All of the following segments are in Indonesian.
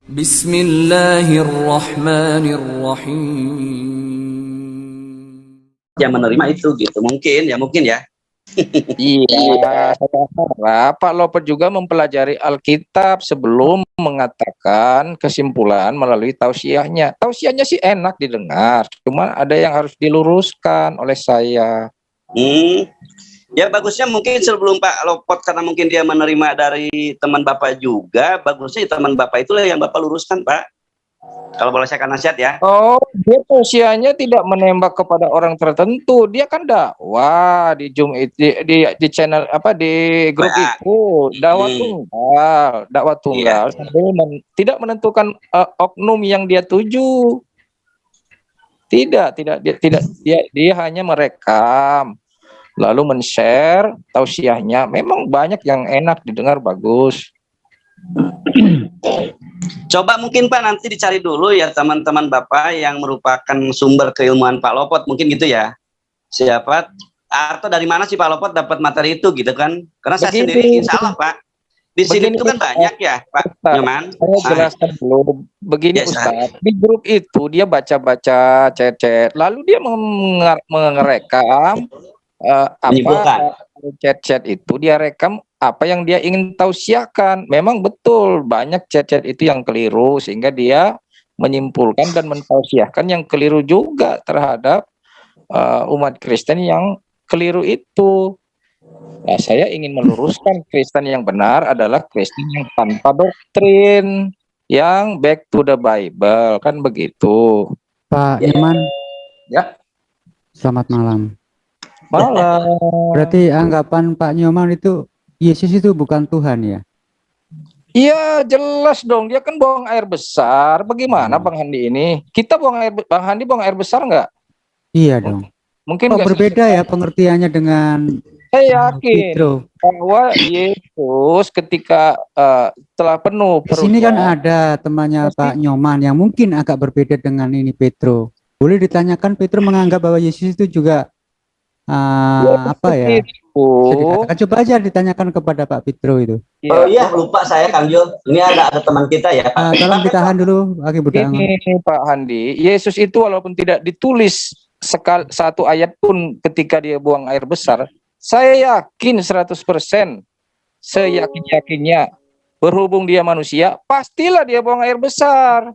Bismillahirrahmanirrahim. Yang menerima itu gitu mungkin ya. Iya, saya harap Pak Lopet juga mempelajari Alkitab sebelum mengatakan kesimpulan melalui tausiahnya. Tausiahnya sih enak didengar, cuma ada yang harus diluruskan oleh saya. Ya bagusnya mungkin sebelum Pak Lopet, karena mungkin dia menerima dari teman Bapak juga, bagusnya teman Bapak itulah yang Bapak luruskan, Pak. Kalau boleh saya nasihat ya. Oh, dia tausiahnya tidak menembak kepada orang tertentu. Dia kan dakwah di Zoom di channel apa di grup itu, dakwah tunggal sambil tidak menentukan oknum yang dia tuju. Tidak, dia hanya merekam lalu men-share tausiahnya. Memang banyak yang enak didengar, bagus. Coba mungkin Pak nanti dicari dulu ya teman-teman Bapak yang merupakan sumber keilmuan Pak Lopet, mungkin gitu ya. Siapa atau dari mana sih Pak Lopet dapat materi itu gitu kan? Karena saya sendiri insya Allah Pak di sini itu kan banyak ya Pak Nyoman. Saya jelaskan dulu. Begini Ustaz, di grup itu dia baca-baca chat-chat, lalu dia mengerekam apa chat-chat itu, dia rekam apa yang dia ingin tausiahkan. Memang betul banyak chat-chat itu yang keliru, sehingga dia menyimpulkan dan mentausiahkan yang keliru juga terhadap umat Kristen yang keliru itu. Nah, saya ingin meluruskan Kristen yang benar adalah Kristen yang tanpa doktrin, yang back to the Bible, kan begitu. Pak Nyoman. Ya. Selamat malam. Malam. Berarti anggapan Pak Nyoman itu Yesus itu bukan Tuhan ya? Iya, jelas dong. Dia kan buang air besar. Bagaimana Bang Handi ini? Kita Bang Handi buang air besar nggak? Iya dong. Mungkin kok berbeda ya pengertiannya dengan saya yakin bahwa Yesus ketika telah penuh perutnya. Di sini kan ada temannya Pak Nyoman yang mungkin agak berbeda dengan ini Petro. Boleh ditanyakan Petro menganggap bahwa Yesus itu juga apa ya? Coba aja ditanyakan kepada Pak Petro itu. Oh iya, lupa saya Kang Jo. Ini ada teman kita ya. Tolong ditahan dulu Aki Budangan. Ini Pak Handi, Yesus itu walaupun tidak ditulis satu ayat pun ketika dia buang air besar, saya yakin 100%, seyakin-yakinnya, berhubung dia manusia, pastilah dia buang air besar.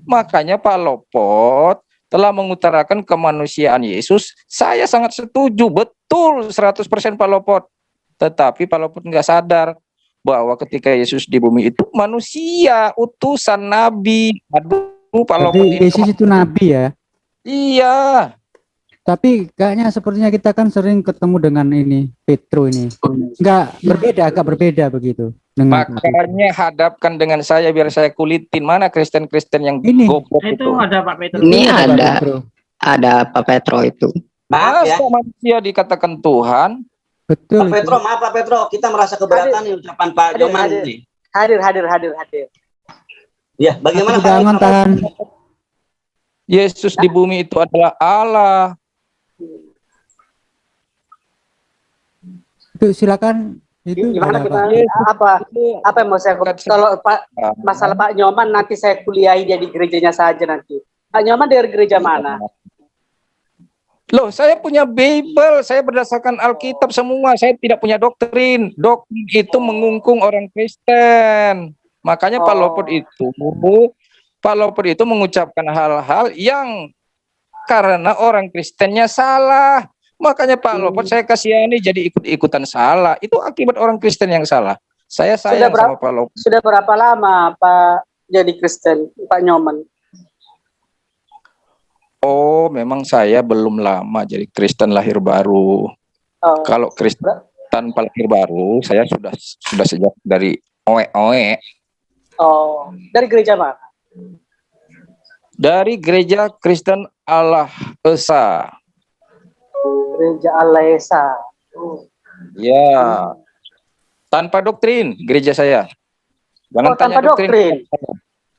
Makanya Pak Lopet telah mengutarakan kemanusiaan Yesus. Saya sangat setuju, betul 100% Pak Lopet. Tetapi Pak Lopet nggak sadar bahwa ketika Yesus di bumi itu manusia, utusan nabi. Aduh, Pak Lopet Yesus itu nabi ya? Iya. Tapi kayaknya sepertinya kita kan sering ketemu dengan ini Petro ini. Agak berbeda begitu. Makanya hadapkan dengan saya biar saya kulitin mana Kristen-Kristen yang ini goblok itu. Ada Pak Petro. Ini ada Pak Petro itu. Masa manusia dikatakan Tuhan? Betul. Pak Petro, maaf Pak Petro, kita merasa keberatan nih ucapan Pak Nyoman ini. Hadir. Ya, bagaimana Pak tahan. Yesus di bumi itu adalah Allah. Itu silakan. Itu gimana kita apa yang mau saya kalau Pak masalah Pak Nyoman nanti saya kuliahi dia di gerejanya saja nanti. Pak Nyoman dari gereja mana? Loh, saya punya Bible, saya berdasarkan Alkitab semua, saya tidak punya doktrin. Doktrin itu mengungkung orang Kristen. Makanya Pak Lopet itu mengucapkan hal-hal yang karena orang Kristennya salah. Makanya Pak Lopet saya kasihani jadi ikut-ikutan salah. Itu akibat orang Kristen yang salah. Saya sayang sama Pak Lopet. Sudah berapa lama Pak jadi Kristen, Pak Nyoman? Oh, memang saya belum lama jadi Kristen lahir baru. Kalau Kristen tanpa lahir baru, saya sudah sejak dari oe. Oh, dari gereja mana? Dari Gereja Kristen Allah Esa. Gereja Allah Esa. Ya. Tanpa doktrin gereja saya. Jangan tanya tanpa doktrin.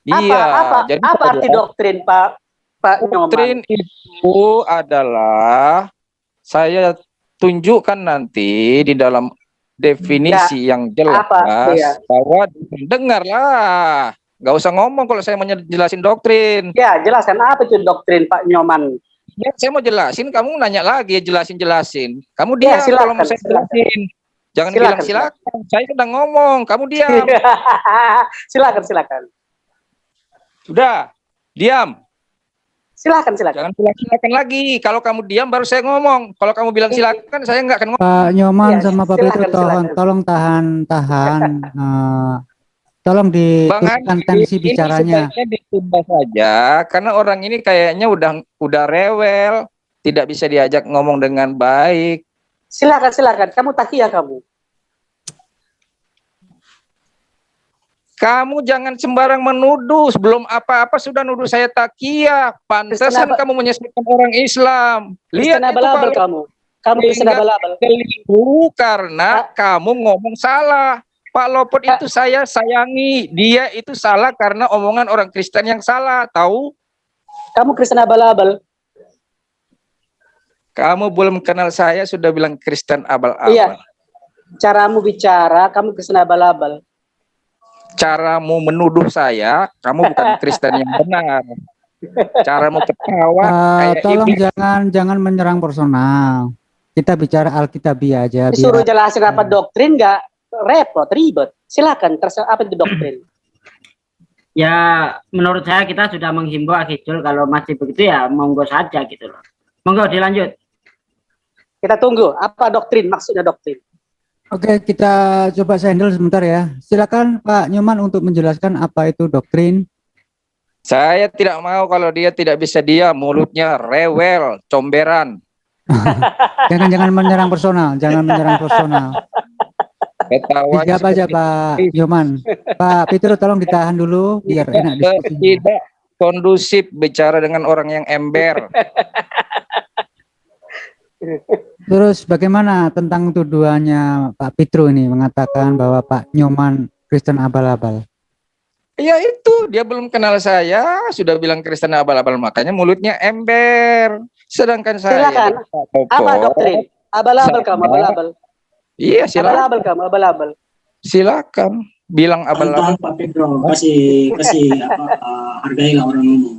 Iya. Apa arti doktrin Pak Nyoman? Doktrin itu adalah saya tunjukkan nanti di dalam definisi yang jelas bahwa dengarlah. Nggak usah ngomong kalau saya mau jelasin doktrin. Ya, jelaskan apa itu doktrin Pak Nyoman. Ya, saya mau jelasin, kamu nanya lagi, jelasin. Kamu Ya, diam kalau mau silakan, saya silakan. jelasin. Jangan Silakan, bilang silakan. Saya sudah ngomong, kamu diam. Silakan. Sudah, diam. Silakan. Jangan bilang silakan lagi. Kalau kamu diam baru saya ngomong. Kalau kamu bilang silakan, saya nggak akan ngomong. Pak Nyoman Iya, sama Pak Petro, silakan. tolong tahan. Tolong Bang diturunkan Andi, tensi ini bicaranya. sebaiknya ditunda saja karena orang ini kayaknya udah rewel, tidak bisa diajak ngomong dengan baik. Silakan. Kamu takia kamu. Kamu jangan sembarang menuduh, sebelum apa-apa sudah nuduh saya takia. Pantesan kamu menyesatkan orang Islam. Lihat itu abal-abal kamu. Kamu Kristen abal-abal. Keliru karena kamu ngomong salah. Pak Lopot itu saya sayangi. Dia itu salah karena omongan orang Kristen yang salah, tahu? Kamu Kristen abal-abal. Kamu belum kenal saya sudah bilang Kristen abal-abal. Iya. Caramu bicara, kamu Kristen abal-abal. Caramu menuduh saya, kamu bukan Kristen yang benar. Caramu ketawa. Tolong jangan menyerang personal. Kita bicara Alkitabiah aja. Disuruh jelasin apa doktrin nggak ribet. Silakan. Terserah apa itu doktrin. Ya, menurut saya kita sudah menghimbau Akidul kalau masih begitu ya monggo saja gitu loh. Monggo dilanjut. Kita tunggu. Apa doktrin? Maksudnya doktrin. Oke, kita coba handle sebentar ya. Silakan Pak Nyoman untuk menjelaskan apa itu doktrin. Saya tidak mau kalau dia tidak bisa diam, mulutnya rewel, comberan. Jangan menyerang personal, Siapa aja Pak Nyoman. Pak Petro tolong ditahan dulu biar enak diskusinya. Tidak kondusif bicara dengan orang yang ember. Terus bagaimana tentang tuduhannya Pak Petro ini mengatakan bahwa Pak Nyoman Kristen abal-abal? Ya itu, dia belum kenal saya, sudah bilang Kristen abal-abal, makanya mulutnya ember. Sedangkan saya... Silakan. Apa doktrin? Abal-abal kamu, abal-abal. Iya, silakan. Abal-abal kamu, abal-abal. Silakan, bilang abal-abal. Pak Pedro, kasih hargailah orang ngomong.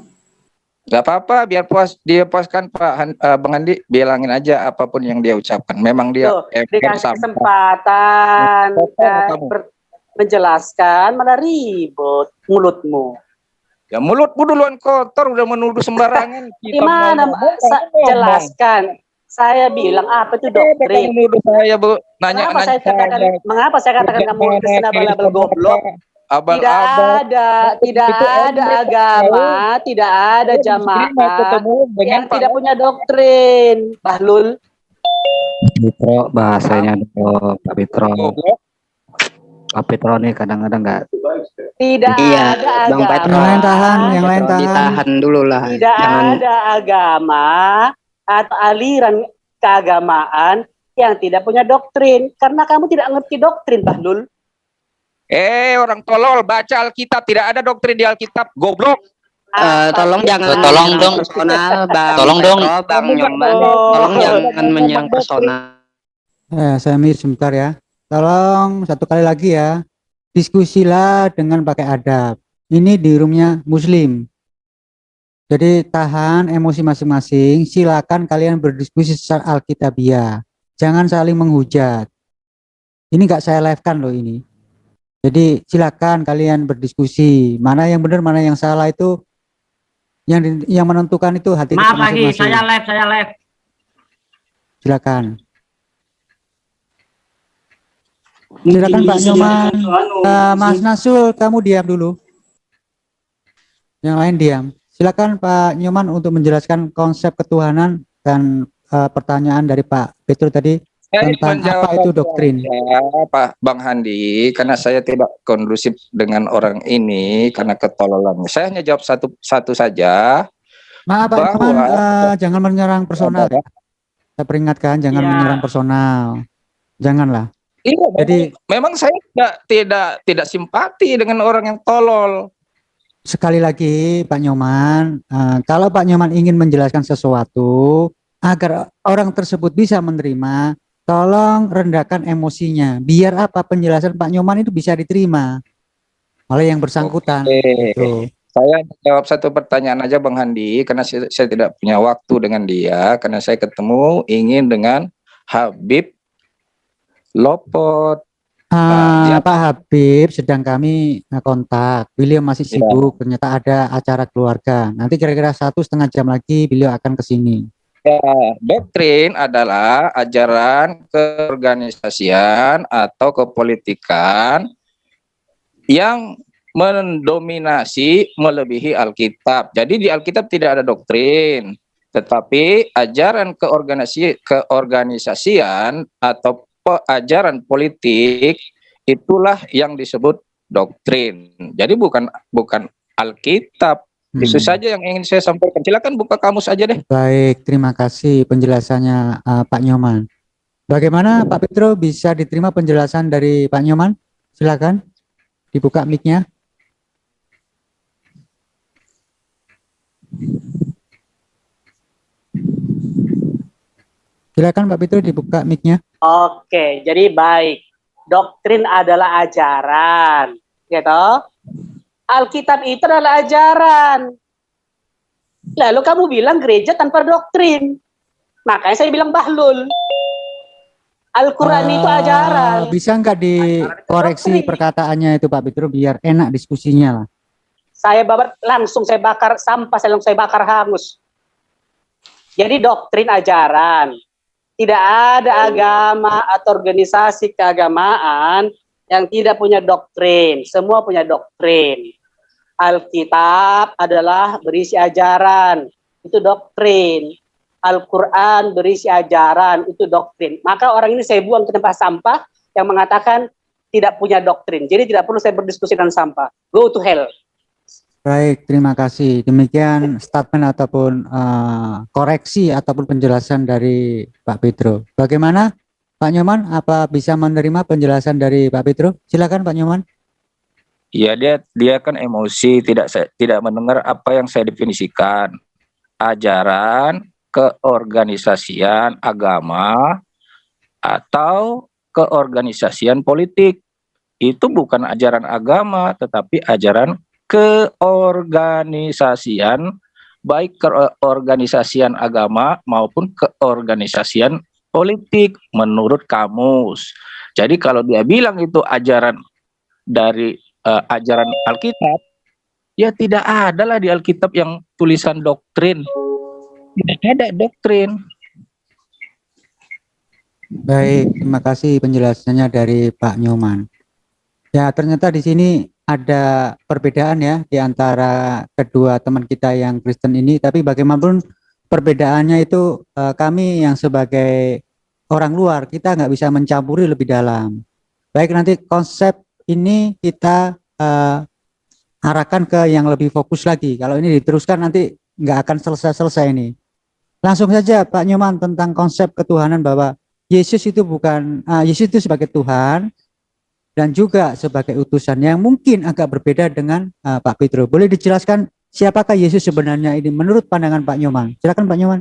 Gak apa-apa, biar dia puaskan Pak Bang Andi, bilangin aja apapun yang dia ucapkan. Memang dia dikasih kesempatan menjelaskan, malah ribut mulutmu. Ya mulutmu duluan kotor, udah menuduh sembarangan. Gimana? Jelaskan. Saya bilang apa itu doktrin? Saya nanya. Mengapa saya katakan kamu Kristen abal-abal goblok? Tidak ada agama, tidak ada jamaah yang tidak punya doktrin. Bahlul. Petro bahasanya Pak Petro. Pak Petro nih kadang-kadang nggak. Tidak ada agama. Yang lain tahan. Ditahan dulu lah. Tidak ada agama atau aliran keagamaan yang tidak punya doktrin. Karena kamu tidak ngerti doktrin, Bahlul. Orang tolol, baca Alkitab, tidak ada doktrin di Alkitab, goblok. Tolong jangan personal, Bang. Tolong dong, Bang Nyoman. Tolong jangan menyerang personal. Saya sebentar ya. Tolong satu kali lagi ya. Diskusilah dengan pakai adab. Ini di roomnya Muslim. Jadi tahan emosi masing-masing. Silakan kalian berdiskusi secara Alkitabiah. Jangan saling menghujat. Ini nggak saya live-kan loh ini. Jadi silakan kalian berdiskusi, mana yang benar, mana yang salah itu yang menentukan itu hati kita Maaf lagi, masing-masing. saya live. Silakan Pak Nyoman. Mas Nasul, kamu diam dulu. Yang lain diam. Silakan Pak Nyoman untuk menjelaskan konsep ketuhanan dan pertanyaan dari Pak Petro tadi. Tentang apa itu doktrin? Ya, Pak Bang Handi, karena saya tidak kondusif dengan orang ini karena ketololannya. Saya hanya jawab satu saja. Maaf Pak Nyoman, jangan menyerang personal. Ya. Saya peringatkan jangan menyerang personal. Janganlah. Iya, jadi memang saya tidak simpati dengan orang yang tolol. Sekali lagi Pak Nyoman, kalau Pak Nyoman ingin menjelaskan sesuatu agar orang tersebut bisa menerima, tolong rendahkan emosinya. Biar apa penjelasan Pak Nyoman itu bisa diterima. oleh yang bersangkutan. Oke. Gitu. Saya jawab satu pertanyaan aja Bang Handi, karena saya tidak punya waktu dengan dia, karena saya ketemu ingin dengan Habib Lopot. Dia Pak Habib sedang kami kontak, beliau masih Ya. sibuk, ternyata ada acara keluarga. Nanti kira-kira 1,5 jam lagi beliau akan ke sini. Doktrin adalah ajaran keorganisasian atau kepolitikan yang mendominasi melebihi Alkitab. Jadi di Alkitab tidak ada doktrin, tetapi ajaran keorganisasian atau ajaran politik itulah yang disebut doktrin. Jadi bukan Alkitab. Itu saja yang ingin saya sampaikan. Silakan buka kamus aja deh. Baik, terima kasih penjelasannya Pak Nyoman. Bagaimana Pak Petro, bisa diterima penjelasan dari Pak Nyoman? Silakan dibuka mic-nya. Silakan Pak Petro dibuka mic-nya. Oke, jadi baik. Doktrin adalah ajaran, gitu. Alkitab itu adalah ajaran. Lalu kamu bilang gereja tanpa doktrin. Makanya saya bilang bahlul. Al-Quran itu ajaran. Bisa nggak dikoreksi perkataannya itu Pak Petro biar enak diskusinya lah. Saya langsung saya bakar sampah, saya bakar hangus. Jadi doktrin ajaran. Tidak ada agama atau organisasi keagamaan yang tidak punya doktrin. Semua punya doktrin. Alkitab adalah berisi ajaran, itu doktrin. Al-Quran berisi ajaran, itu doktrin. Maka orang ini saya buang ke tempat sampah yang mengatakan tidak punya doktrin. Jadi tidak perlu saya berdiskusi dengan sampah. Go to hell. Baik, terima kasih. Demikian statement ataupun koreksi ataupun penjelasan dari Pak Petro. Bagaimana Pak Nyoman? Apa bisa menerima penjelasan dari Pak Petro? Silakan Pak Nyoman. Iya, dia kan emosi, tidak mendengar apa yang saya definisikan. Ajaran keorganisasian agama atau keorganisasian politik. Itu bukan ajaran agama, tetapi ajaran keorganisasian, baik keorganisasian agama maupun keorganisasian politik menurut kamus. Jadi kalau dia bilang itu ajaran dari ajaran Alkitab, ya tidak ada lah di Alkitab yang tulisan doktrin. Tidak ada doktrin. Baik, terima kasih penjelasannya dari Pak Nyoman. Ya, ternyata di sini ada perbedaan ya di antara kedua teman kita yang Kristen ini, tapi bagaimanapun perbedaannya itu kami yang sebagai orang luar kita nggak bisa mencampuri lebih dalam. Baik, nanti konsep ini kita arahkan ke yang lebih fokus lagi. Kalau ini diteruskan nanti nggak akan selesai-selesai ini. Langsung saja Pak Nyoman tentang konsep ketuhanan bahwa Yesus itu bukan Yesus itu sebagai Tuhan dan juga sebagai utusan yang mungkin agak berbeda dengan Pak Petro. Boleh dijelaskan siapakah Yesus sebenarnya ini menurut pandangan Pak Nyoman? Silakan Pak Nyoman.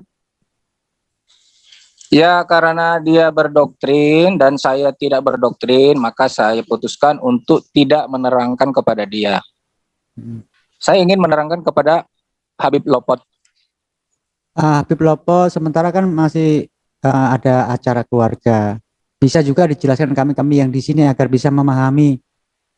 Ya, karena dia berdoktrin dan saya tidak berdoktrin, maka saya putuskan untuk tidak menerangkan kepada dia. Saya ingin menerangkan kepada Habib Lopot. Habib Lopot sementara kan masih ada acara keluarga. Bisa juga dijelaskan kami yang di sini agar bisa memahami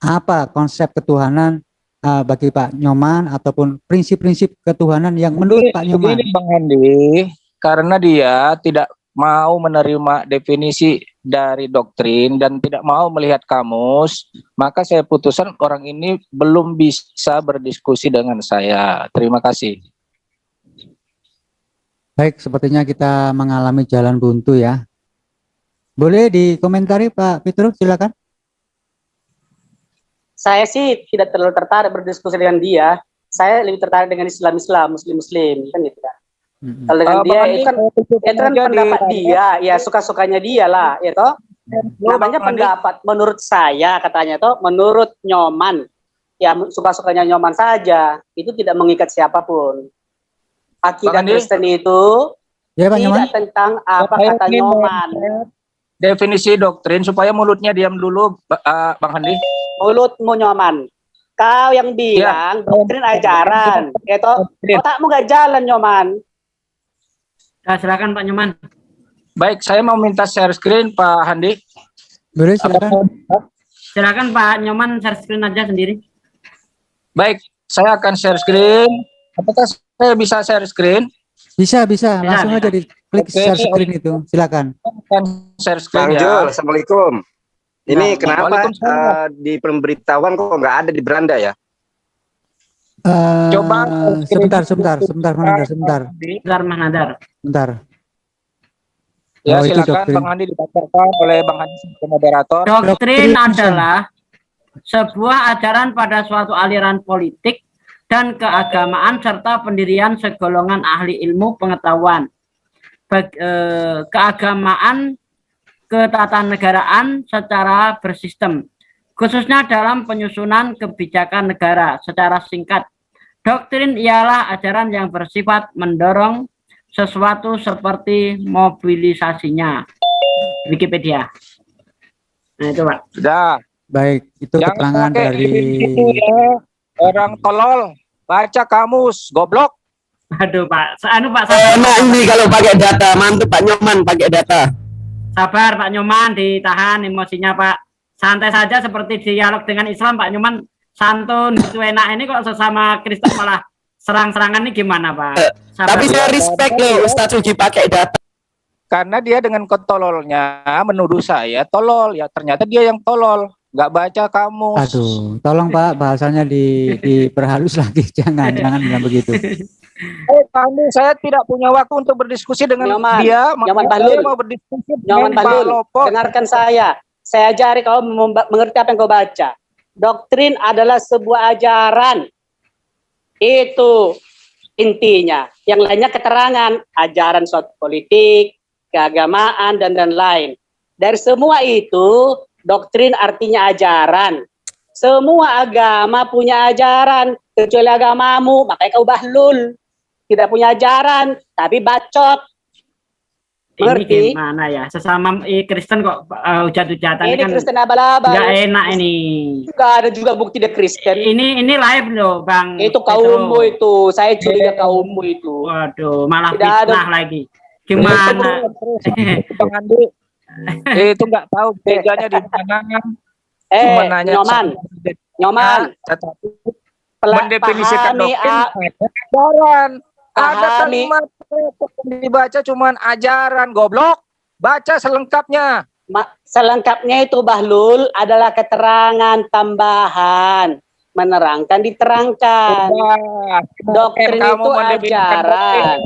apa konsep ketuhanan bagi Pak Nyoman ataupun prinsip-prinsip ketuhanan yang menurut Pak Nyoman. Begini Bang Handi, karena dia tidak mau menerima definisi dari doktrin dan tidak mau melihat kamus, maka saya putuskan orang ini belum bisa berdiskusi dengan saya. Terima kasih. Baik, sepertinya kita mengalami jalan buntu ya. Boleh dikomentari Pak Petro, silakan. Saya sih tidak terlalu tertarik berdiskusi dengan dia. Saya lebih tertarik dengan Islam, Muslim, kan gitu kan. Kalau dengan dia itu kan pendapat dia, ya suka-sukanya dia lah, ya toh. Namanya pendapat menurut saya katanya toh, menurut Nyoman, ya suka-sukanya Nyoman saja, itu tidak mengikat siapapun. Akidah Kristen itu ya, Pak tidak Nyoman. tentang apa kata Nyoman. Definisi doktrin supaya mulutnya diam dulu, Bang Handi. Mulutmu Nyoman. Kau yang bilang doktrin ajaran. Otakmu gak jalan, Nyoman. Silakan Pak Nyoman. Baik, saya mau minta share screen Pak Handi. Boleh silakan. Silakan Pak Nyoman share screen aja sendiri. Baik, saya akan share screen. Apakah saya bisa share screen? Bisa. Langsung aja diklik Oke. share screen itu. Silakan. Akan share screen Bang ya. Jul, Assalamualaikum. Ini Nah, kenapa Waalaikumsalam. di pemberitahuan kok nggak ada di beranda ya? Coba Sebentar, sebentar. Sebentar Mas Nadar. Bentar. Ya, Oh, itu silakan doktrin. Bang Handi dibacakan oleh Bang Handi sebagai moderator. Doktrin adalah sebuah ajaran pada suatu aliran politik dan keagamaan serta pendirian segolongan ahli ilmu pengetahuan, keagamaan, ketatanegaraan secara bersistem, khususnya dalam penyusunan kebijakan negara. Secara singkat, doktrin ialah ajaran yang bersifat mendorong sesuatu seperti mobilisasinya. Wikipedia. Nah itu Pak. Sudah. Baik, itu keterangan pakai dari itu ya. Orang tolol, baca kamus, goblok. Aduh Pak, Pak sabar. Enak ini kalau pakai data, mantap Pak Nyoman pakai data. Sabar Pak Nyoman, ditahan emosinya Pak. Santai saja seperti dialog dengan Islam Pak Nyoman, santun gitu enak. Ini kok sesama Kristen malah serang-serangan ini gimana Pak? Sabar. Tapi saya respect loh Ustadz Sugi pakai data. Karena dia dengan ketololnya menuduh saya tolol, ya ternyata dia yang tolol, nggak baca kamus. Aduh, tolong Pak bahasanya diperhalus lagi. Jangan bilang begitu. Kami saya tidak punya waktu untuk berdiskusi dengan Nyoman, dia. Nyoman Makanya Bahlul. saya mau berdiskusi Nyoman dengan Pak Bahlul, Lopot. dengarkan saya. Saya ajari kau mengerti apa yang kau baca. Doktrin adalah sebuah ajaran. Itu intinya. Yang lainnya keterangan, ajaran suatu politik, keagamaan, dan lain. Dari semua itu, doktrin artinya ajaran. Semua agama punya ajaran, kecuali agamamu, makanya kau bahlul. Tidak punya ajaran, tapi bacot. Ini Mengerti? gimana ya? Sesama Kristen kok hujat-hujatan Ini kan Kristen abal-abal. nggak enak ini. Nggak ada juga bukti dia Kristen. Ini live loh Bang. Itu Petro. kaummu itu. Saya curiga kaummu itu. Waduh, malah Tidak ada. fitnah lagi. Gimana? Bang Andi, itu nggak tahu bedanya di mana. Cuma nanya Nyoman. tetapi Pela- mendefinisikan pahami, doktrin ajaran. Ada pahami. kalimat yang dibaca cuman ajaran, goblok. Baca selengkapnya. Selengkapnya itu Bahlul adalah keterangan tambahan. Menerangkan, diterangkan. Doktrin itu ajaran.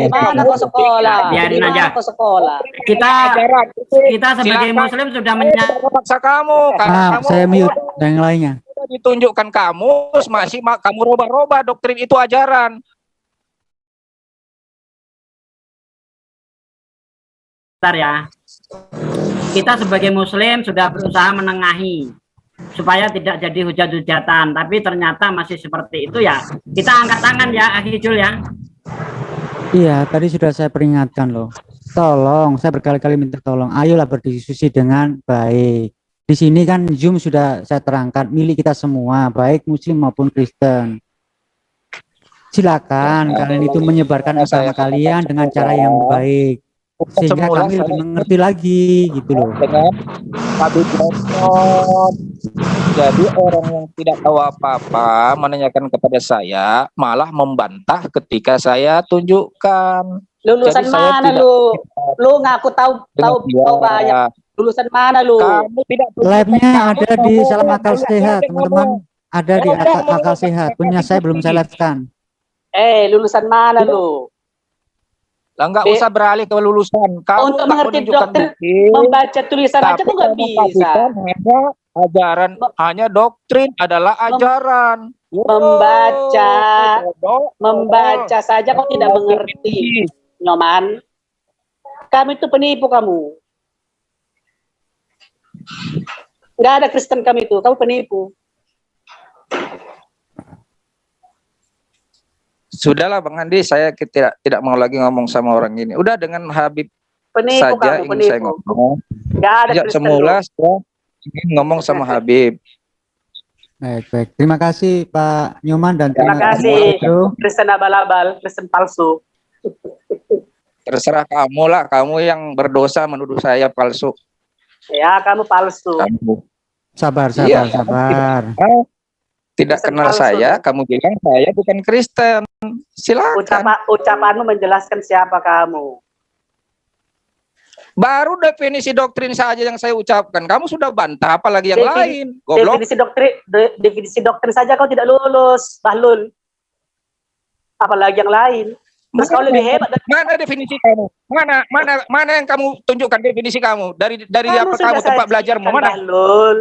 Mana kau sekolah? Biarin Di mana aja. kau sekolah? Kita sebagai Silakan. Muslim sudah menyatakan Paksa kamu, karena Maaf, kamu saya mute dan yang lainnya. sudah ditunjukkan kamus, masih kamu roba-roba doktrin itu ajaran. ya. Kita sebagai Muslim sudah berusaha menengahi supaya tidak jadi hujat-hujatan, tapi ternyata masih seperti itu ya. Kita angkat tangan ya, Akhi Jul ya. Iya, tadi sudah saya peringatkan loh. Tolong, saya berkali-kali minta tolong. Ayolah berdiskusi dengan baik. Di sini kan Zoom sudah saya terangkan milik kita semua, baik Muslim maupun Kristen. Silakan kalian itu menyebarkan agama kalian dengan cara yang baik, sehingga Semula kami saya lebih mengerti lagi gitu loh. dengan Habib Lopot. Jadi orang yang tidak tahu apa-apa menanyakan kepada saya, malah membantah ketika saya tunjukkan. Lulusan Jadi saya mana tidak- lu? Lu ngaku tahu banyak. Lulusan mana lu? Kamu tidak Live-nya ada di Kamu Salam Akal ngomong, Sehat, ngomong. teman-teman. Ada di Akal Sehat. Punya saya belum saya live-kan. Lulusan mana lu? Lah nggak usah beralih ke lulusan. Kamu Untuk tak mengerti menunjukkan doktrin, bukti, Membaca tulisan aja tapi tuh nggak kamu bisa. katakan hanya ajaran, hanya doktrin adalah ajaran. Membaca. Bodoh. Membaca saja kok tidak mengerti. Nyoman, kami itu penipu kamu. Nggak ada Kristen kami itu, kamu penipu. Sudahlah Bang Andi, saya tidak mau lagi ngomong sama orang ini. Udah dengan Habib Penipu saja kamu, ingin saya penipu. ngomong. Nggak ada Sejak Kristen semula lu. saya ingin ngomong sama Habib. Baik, baik. Terima kasih Pak Nyoman dan Terima terima kasih Pak kasih. Pedro. Kristen abal-abal, Kristen palsu. Terserah kamu lah, kamu yang berdosa menuduh saya palsu. Ya, kamu palsu. Kamu Sabar, Iya, sabar, sabar. tidak Kristen kenal palsu. saya, kamu bilang saya bukan Kristen. Silakan. Ucapanmu menjelaskan siapa kamu. Baru definisi doktrin saja yang saya ucapkan, kamu sudah bantah, apalagi yang lain. Goblok. Definisi doktrin saja kau tidak lulus, Bahlul. Apalagi yang lain. Terus kau lebih hebat. Mana definisi kamu? Mana yang kamu tunjukkan definisi kamu? Dari apa sudah kamu tempat sajikan, belajarmu mana? Bahlul.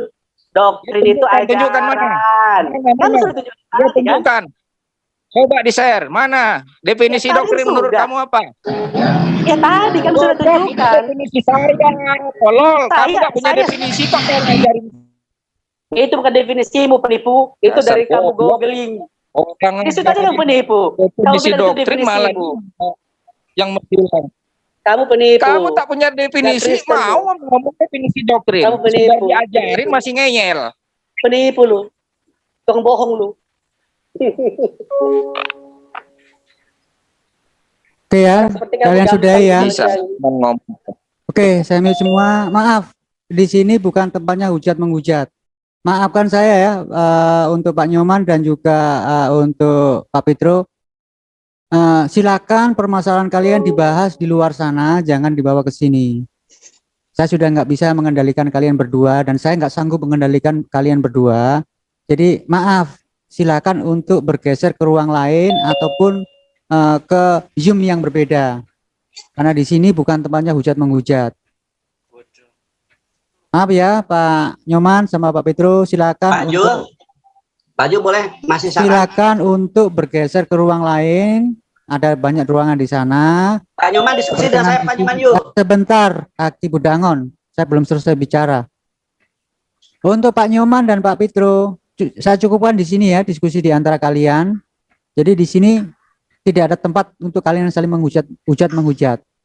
Doktrin itu Tunjukkan mana? ajaran. Kamu sudah tunjukkan. Ya, kan? tunjukkan. Coba di-share. Mana? Definisi Ya, doktrin sudah. menurut kamu apa? Ya tadi kan sudah tunjukkan. Definisi saya, tolol. Kamu nggak punya saya- definisi kok yang ngajarin. Itu bukan definisimu penipu. Itu Dasar dari kamu goblok. googling. Orang Itu tadi yang penipu. Kamu definisi bilang itu doktrin malah definisimu. yang bilang. Kamu penipu. Kamu tak punya definisi, Kristen mau ngomong definisi doktrin. Kamu penipu. Sudah diajarin masih ngeyel. Penipu lu. Tukang bohong lu. Oke ya, Seperti kamu kalian gampang sudahi ya. Bisa ngomong. Oke, saya minta semua maaf. Di sini bukan tempatnya hujat menghujat. Maafkan saya ya untuk Pak Nyoman dan juga untuk Pak Pedro. Silakan permasalahan kalian dibahas di luar sana, jangan dibawa ke sini. Saya sudah nggak bisa mengendalikan kalian berdua dan saya nggak sanggup mengendalikan kalian berdua. Jadi maaf, silakan untuk bergeser ke ruang lain ataupun ke Zoom yang berbeda. Karena di sini bukan tempatnya hujat menghujat. Maaf ya Pak Nyoman sama Pak Pedro, silakan Pak Jul, Pak Jul boleh masih saran? silakan untuk bergeser ke ruang lain. Ada banyak ruangan di sana. Pak Nyoman diskusi dengan saya Pak Nyoman yuk. Sebentar, Aki Budangon, saya belum selesai bicara. Untuk Pak Nyoman dan Pak Pedro, saya cukupkan di sini ya diskusi di antara kalian. Jadi di sini tidak ada tempat untuk kalian saling menghujat.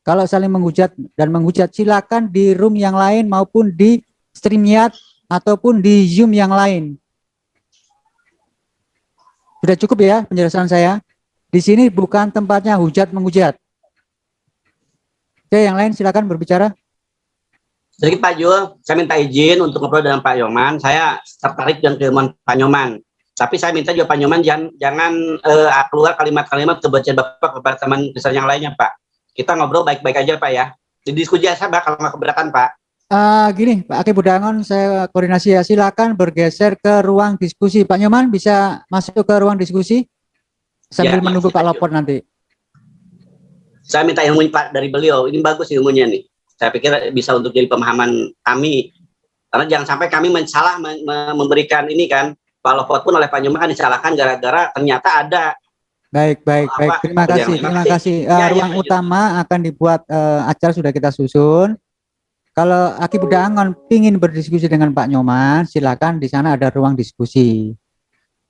Kalau saling menghujat dan menghujat, silakan di room yang lain maupun di StreamYard ataupun di Zoom yang lain. Sudah cukup ya penjelasan saya. Di sini bukan tempatnya hujat menghujat. Oke, yang lain silakan berbicara. Sedikit Pak Jul, saya minta izin untuk ngobrol dengan Pak Nyoman. Saya tertarik dengan keilmuan Pak Nyoman. Tapi saya minta juga Pak Nyoman jangan keluar kalimat-kalimat kebencian Bapak kepada teman besar yang lainnya, Pak. Kita ngobrol baik-baik aja, Pak ya. Di diskusi saya bakal nggak keberatan, Pak. Gini, Pak Aki Budangon, saya koordinasi ya. Silakan bergeser ke ruang diskusi. Pak Nyoman bisa masuk ke ruang diskusi sambil Ya, menunggu Pak Pak Lopor nanti. Saya minta ilmu Pak dari beliau. Ini bagus ilmunya nih. Saya pikir bisa untuk jadi pemahaman kami. Karena jangan sampai kami salah memberikan ini kan. Pak Lopor pun oleh Pak Nyoman kan disalahkan gara-gara ternyata ada. Baik. Terima kasih. Ruang utama akan dibuat, acara sudah kita susun. Kalau Aki Budangon ingin berdiskusi dengan Pak Nyoman, silakan di sana ada ruang diskusi.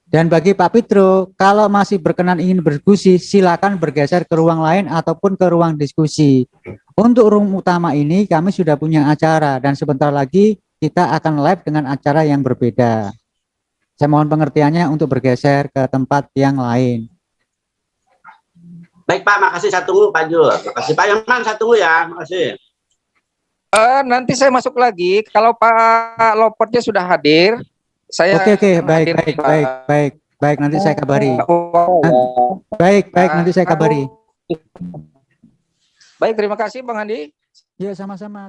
Dan bagi Pak Pedro, kalau masih berkenan ingin berdiskusi, silakan bergeser ke ruang lain ataupun ke ruang diskusi. Untuk room utama ini kami sudah punya acara dan sebentar lagi kita akan live dengan acara yang berbeda. Saya mohon pengertiannya untuk bergeser ke tempat yang lain. Baik Pak, makasih saya tunggu Pak Jul. Makasih Pak Nyoman, saya tunggu ya. Makasih. Nanti saya masuk lagi. Kalau Pak Loportnya sudah hadir, saya Oke, akan hadir, Pak. baik, nanti saya kabari. Baik, nanti saya kabari. Baik, terima kasih Bang Andi. Ya, sama-sama.